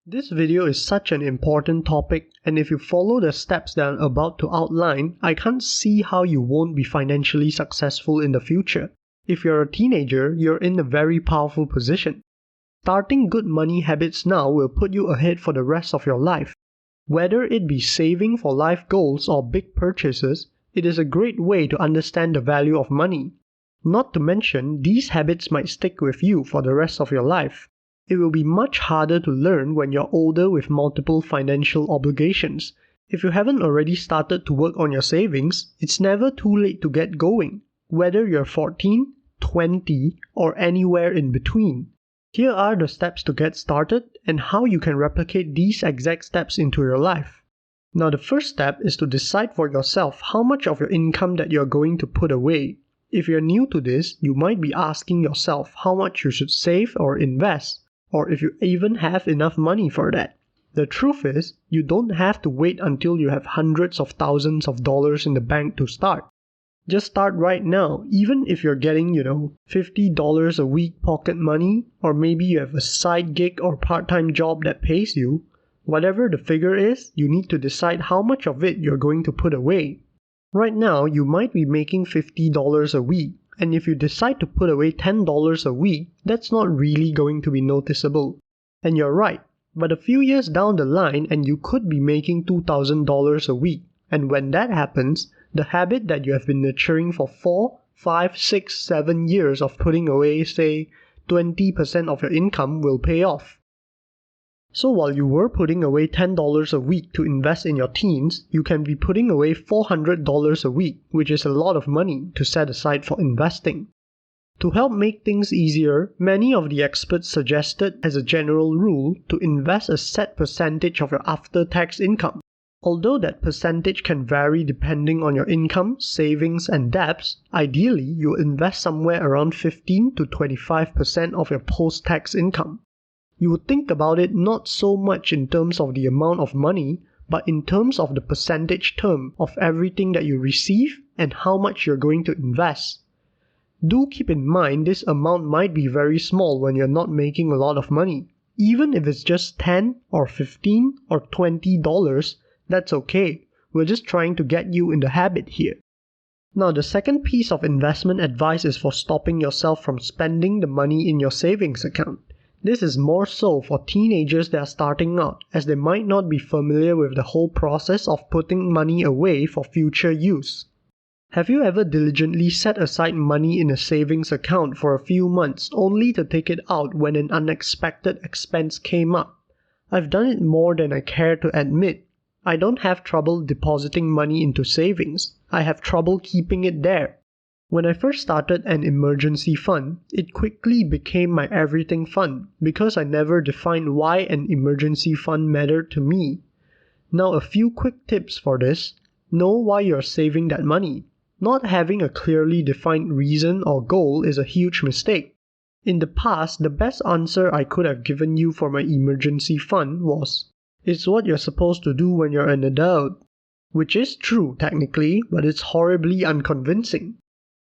This video is such an important topic, and if you follow the steps that I'm about to outline, I can't see how you won't be financially successful in the future. If you're a teenager, you're in a very powerful position. Starting good money habits now will put you ahead for the rest of your life. Whether it be saving for life goals or big purchases, it is a great way to understand the value of money. Not to mention, these habits might stick with you for the rest of your life. It will be much harder to learn when you're older with multiple financial obligations. If you haven't already started to work on your savings, it's never too late to get going, whether you're 14, 20, or anywhere in between. Here are the steps to get started and how you can replicate these exact steps into your life. Now, the first step is to decide for yourself how much of your income that you're going to put away. If you're new to this, you might be asking yourself how much you should save or invest, or if you even have enough money for that. The truth is, you don't have to wait until you have hundreds of thousands of dollars in the bank to start. Just start right now, even if you're getting, $50 a week pocket money, or maybe you have a side gig or part-time job that pays you. Whatever the figure is, you need to decide how much of it you're going to put away. Right now, you might be making $50 a week, and if you decide to put away $10 a week, that's not really going to be noticeable. And you're right, but a few years down the line and you could be making $2,000 a week. And when that happens, the habit that you have been nurturing for 4, 5, 6, 7 years of putting away, say, 20% of your income will pay off. So while you were putting away $10 a week to invest in your teens, you can be putting away $400 a week, which is a lot of money to set aside for investing. To help make things easier, many of the experts suggested as a general rule to invest a set percentage of your after-tax income. Although that percentage can vary depending on your income, savings, and debts, ideally you invest somewhere around 15 to 25% of your post-tax income. You would think about it not so much in terms of the amount of money, but in terms of the percentage term of everything that you receive and how much you're going to invest. Do keep in mind this amount might be very small when you're not making a lot of money. Even if it's just $10 or $15 or $20, that's okay. We're just trying to get you in the habit here. Now, the second piece of investment advice is for stopping yourself from spending the money in your savings account. This is more so for teenagers that are starting out, as they might not be familiar with the whole process of putting money away for future use. Have you ever diligently set aside money in a savings account for a few months only to take it out when an unexpected expense came up? I've done it more than I care to admit. I don't have trouble depositing money into savings. I have trouble keeping it there. When I first started an emergency fund, it quickly became my everything fund because I never defined why an emergency fund mattered to me. Now, a few quick tips for this. Know why you're saving that money. Not having a clearly defined reason or goal is a huge mistake. In the past, the best answer I could have given you for my emergency fund was, "It's what you're supposed to do when you're an adult." Which is true technically, but it's horribly unconvincing.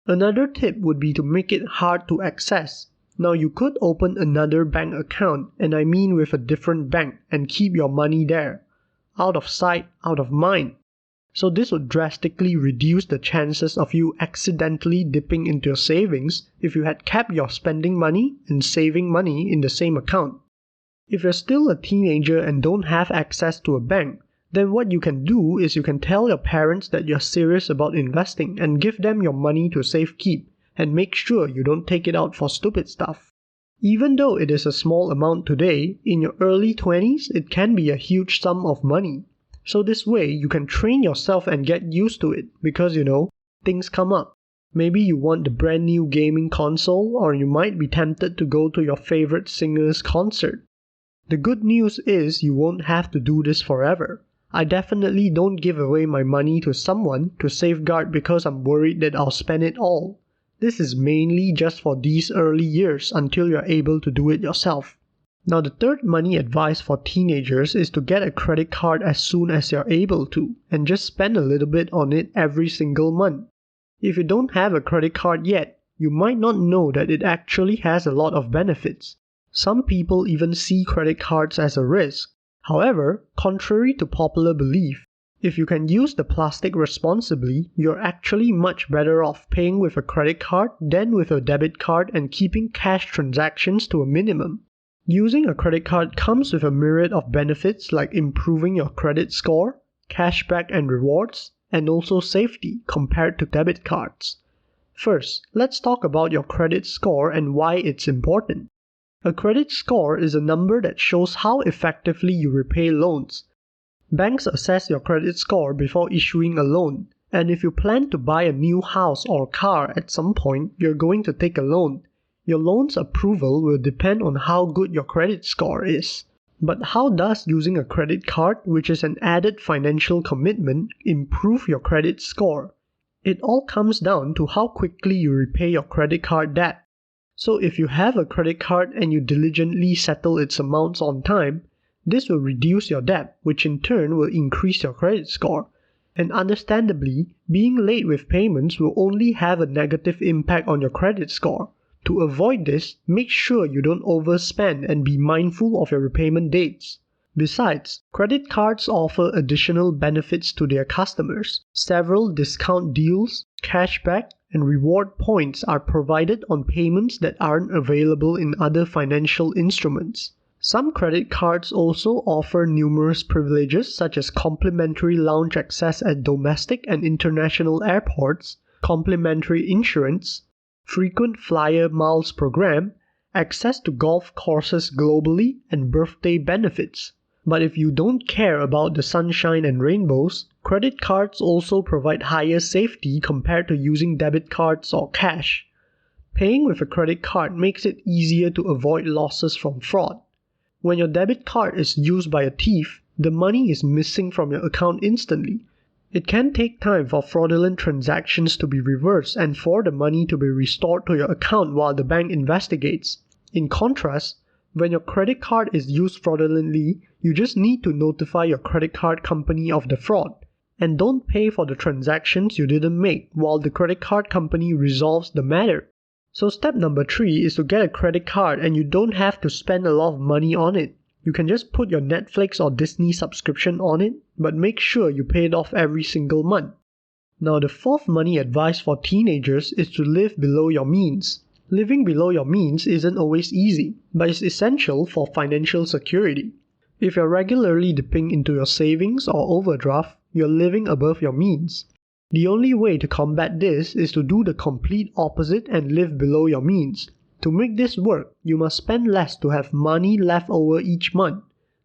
Another tip would be to make it hard to access. Now, you could open another bank account, and I mean with a different bank, and keep your money there. Out of sight, out of mind. So this would drastically reduce the chances of you accidentally dipping into your savings if you had kept your spending money and saving money in the same account. If you're still a teenager and don't have access to a bank, then what you can do is you can tell your parents that you're serious about investing and give them your money to safekeep and make sure you don't take it out for stupid stuff. Even though it is a small amount today, in your early 20s it can be a huge sum of money. So this way you can train yourself and get used to it because things come up. Maybe you want the brand new gaming console, or you might be tempted to go to your favorite singer's concert. The good news is you won't have to do this forever. I definitely don't give away my money to someone to safeguard because I'm worried that I'll spend it all. This is mainly just for these early years until you're able to do it yourself. Now, the third money advice for teenagers is to get a credit card as soon as you're able to, and just spend a little bit on it every single month. If you don't have a credit card yet, you might not know that it actually has a lot of benefits. Some people even see credit cards as a risk. However, contrary to popular belief, if you can use the plastic responsibly, you're actually much better off paying with a credit card than with a debit card and keeping cash transactions to a minimum. Using a credit card comes with a myriad of benefits like improving your credit score, cashback and rewards, and also safety compared to debit cards. First, let's talk about your credit score and why it's important. A credit score is a number that shows how effectively you repay loans. Banks assess your credit score before issuing a loan, and if you plan to buy a new house or car at some point, you're going to take a loan. Your loan's approval will depend on how good your credit score is. But how does using a credit card, which is an added financial commitment, improve your credit score? It all comes down to how quickly you repay your credit card debt. So if you have a credit card and you diligently settle its amounts on time, this will reduce your debt, which in turn will increase your credit score. And understandably, being late with payments will only have a negative impact on your credit score. To avoid this, make sure you don't overspend and be mindful of your repayment dates. Besides, credit cards offer additional benefits to their customers. Several discount deals, cashback, and reward points are provided on payments that aren't available in other financial instruments. Some credit cards also offer numerous privileges such as complimentary lounge access at domestic and international airports, complimentary insurance, frequent flyer miles program, access to golf courses globally, and birthday benefits. But if you don't care about the sunshine and rainbows, credit cards also provide higher safety compared to using debit cards or cash. Paying with a credit card makes it easier to avoid losses from fraud. When your debit card is used by a thief, the money is missing from your account instantly. It can take time for fraudulent transactions to be reversed and for the money to be restored to your account while the bank investigates. In contrast, when your credit card is used fraudulently, you just need to notify your credit card company of the fraud. And don't pay for the transactions you didn't make while the credit card company resolves the matter. So step number 3 is to get a credit card and you don't have to spend a lot of money on it. You can just put your Netflix or Disney subscription on it, but make sure you pay it off every single month. Now the fourth money advice for teenagers is to live below your means. Living below your means isn't always easy, but it's essential for financial security. If you're regularly dipping into your savings or overdraft, you're living above your means. The only way to combat this is to do the complete opposite and live below your means. To make this work, you must spend less to have money left over each month.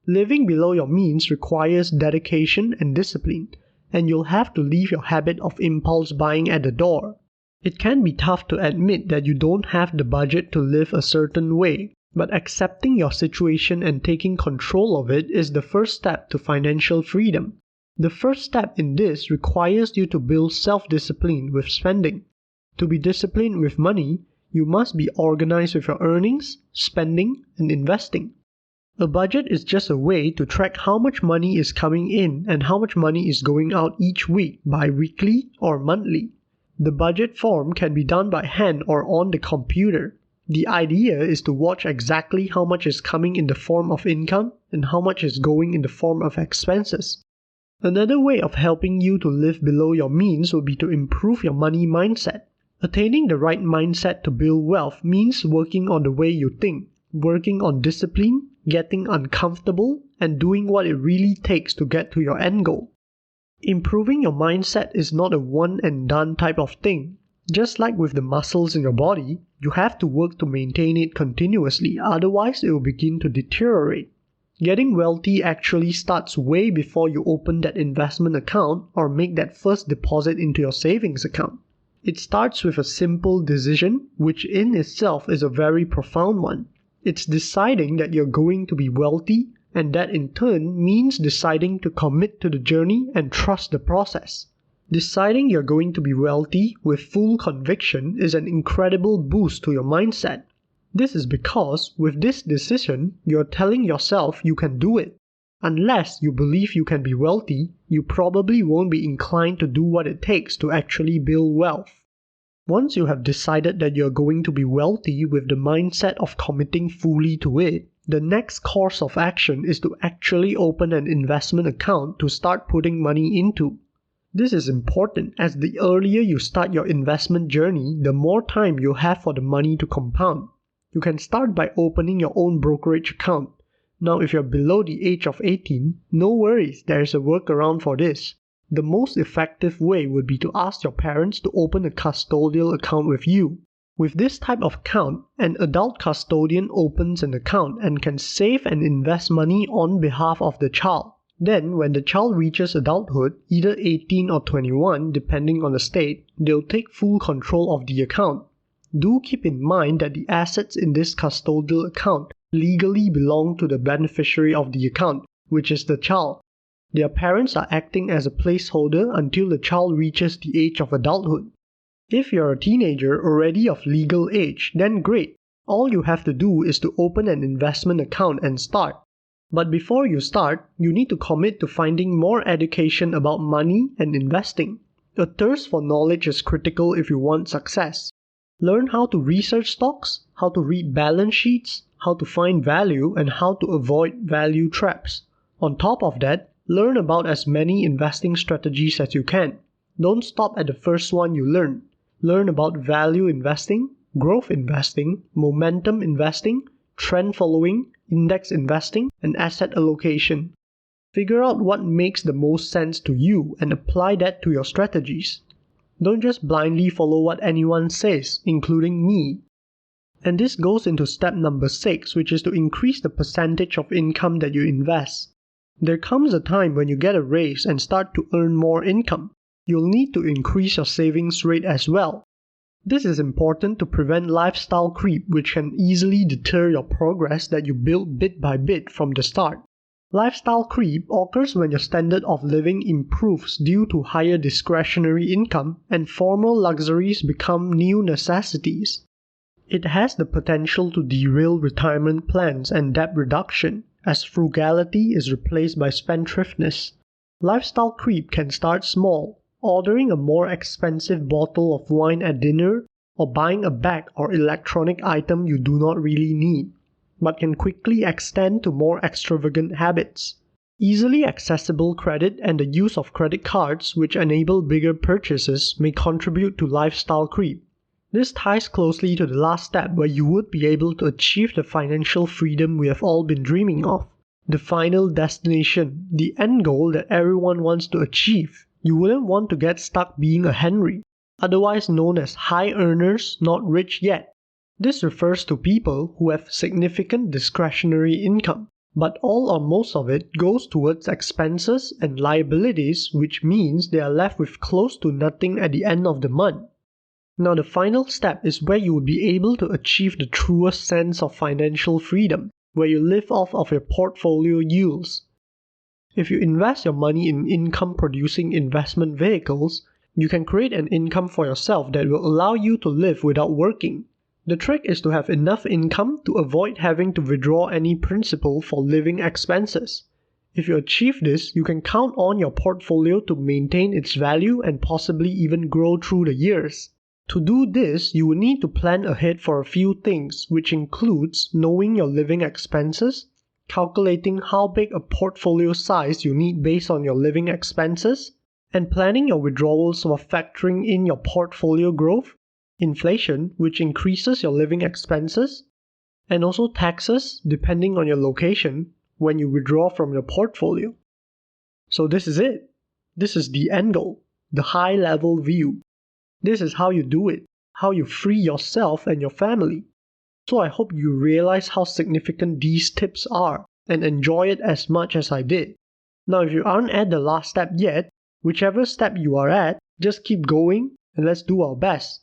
Living below your means requires dedication and discipline, and you'll have to leave your habit of impulse buying at the door. It can be tough to admit that you don't have the budget to live a certain way, but accepting your situation and taking control of it is the first step to financial freedom. The first step in this requires you to build self-discipline with spending. To be disciplined with money, you must be organized with your earnings, spending, and investing. A budget is just a way to track how much money is coming in and how much money is going out each week, bi-weekly or monthly. The budget form can be done by hand or on the computer. The idea is to watch exactly how much is coming in the form of income and how much is going in the form of expenses. Another way of helping you to live below your means would be to improve your money mindset. Attaining the right mindset to build wealth means working on the way you think, working on discipline, getting uncomfortable, and doing what it really takes to get to your end goal. Improving your mindset is not a one and done type of thing. Just like with the muscles in your body, you have to work to maintain it continuously, otherwise it will begin to deteriorate. Getting wealthy actually starts way before you open that investment account or make that first deposit into your savings account. It starts with a simple decision, which in itself is a very profound one. It's deciding that you're going to be wealthy, and that in turn means deciding to commit to the journey and trust the process. Deciding you're going to be wealthy with full conviction is an incredible boost to your mindset. This is because, with this decision, you're telling yourself you can do it. Unless you believe you can be wealthy, you probably won't be inclined to do what it takes to actually build wealth. Once you have decided that you're going to be wealthy with the mindset of committing fully to it, the next course of action is to actually open an investment account to start putting money into. This is important as the earlier you start your investment journey, the more time you have for the money to compound. You can start by opening your own brokerage account. Now, if you're below the age of 18, no worries, there is a workaround for this. The most effective way would be to ask your parents to open a custodial account with you. With this type of account, an adult custodian opens an account and can save and invest money on behalf of the child. Then, when the child reaches adulthood, either 18 or 21, depending on the state, they'll take full control of the account. Do keep in mind that the assets in this custodial account legally belong to the beneficiary of the account, which is the child. Their parents are acting as a placeholder until the child reaches the age of adulthood. If you're a teenager already of legal age, then great. All you have to do is to open an investment account and start. But before you start, you need to commit to finding more education about money and investing. A thirst for knowledge is critical if you want success. Learn how to research stocks, how to read balance sheets, how to find value, and how to avoid value traps. On top of that, learn about as many investing strategies as you can. Don't stop at the first one you learn. Learn about value investing, growth investing, momentum investing, trend following, index investing, and asset allocation. Figure out what makes the most sense to you and apply that to your strategies. Don't just blindly follow what anyone says, including me. And this goes into step number 6, which is to increase the percentage of income that you invest. There comes a time when you get a raise and start to earn more income. You'll need to increase your savings rate as well. This is important to prevent lifestyle creep, which can easily deter your progress that you build bit by bit from the start. Lifestyle creep occurs when your standard of living improves due to higher discretionary income and formal luxuries become new necessities. It has the potential to derail retirement plans and debt reduction, as frugality is replaced by spendthriftiness. Lifestyle creep can start small, ordering a more expensive bottle of wine at dinner or buying a bag or electronic item you do not really need, but can quickly extend to more extravagant habits. Easily accessible credit and the use of credit cards which enable bigger purchases may contribute to lifestyle creep. This ties closely to the last step where you would be able to achieve the financial freedom we have all been dreaming of. The final destination, the end goal that everyone wants to achieve. You wouldn't want to get stuck being a Henry, otherwise known as high earners not rich yet. This refers to people who have significant discretionary income, but all or most of it goes towards expenses and liabilities, which means they are left with close to nothing at the end of the month. Now the final step is where you will be able to achieve the truest sense of financial freedom, where you live off of your portfolio yields. If you invest your money in income-producing investment vehicles, you can create an income for yourself that will allow you to live without working. The trick is to have enough income to avoid having to withdraw any principal for living expenses. If you achieve this, you can count on your portfolio to maintain its value and possibly even grow through the years. To do this, you will need to plan ahead for a few things, which includes knowing your living expenses, calculating how big a portfolio size you need based on your living expenses, and planning your withdrawals while factoring in your portfolio growth, inflation, which increases your living expenses, and also taxes, depending on your location, when you withdraw from your portfolio. So this is it. This is the end goal, the high-level view. This is how you do it, how you free yourself and your family. So I hope you realize how significant these tips are and enjoy it as much as I did. Now if you aren't at the last step yet, whichever step you are at, just keep going and let's do our best.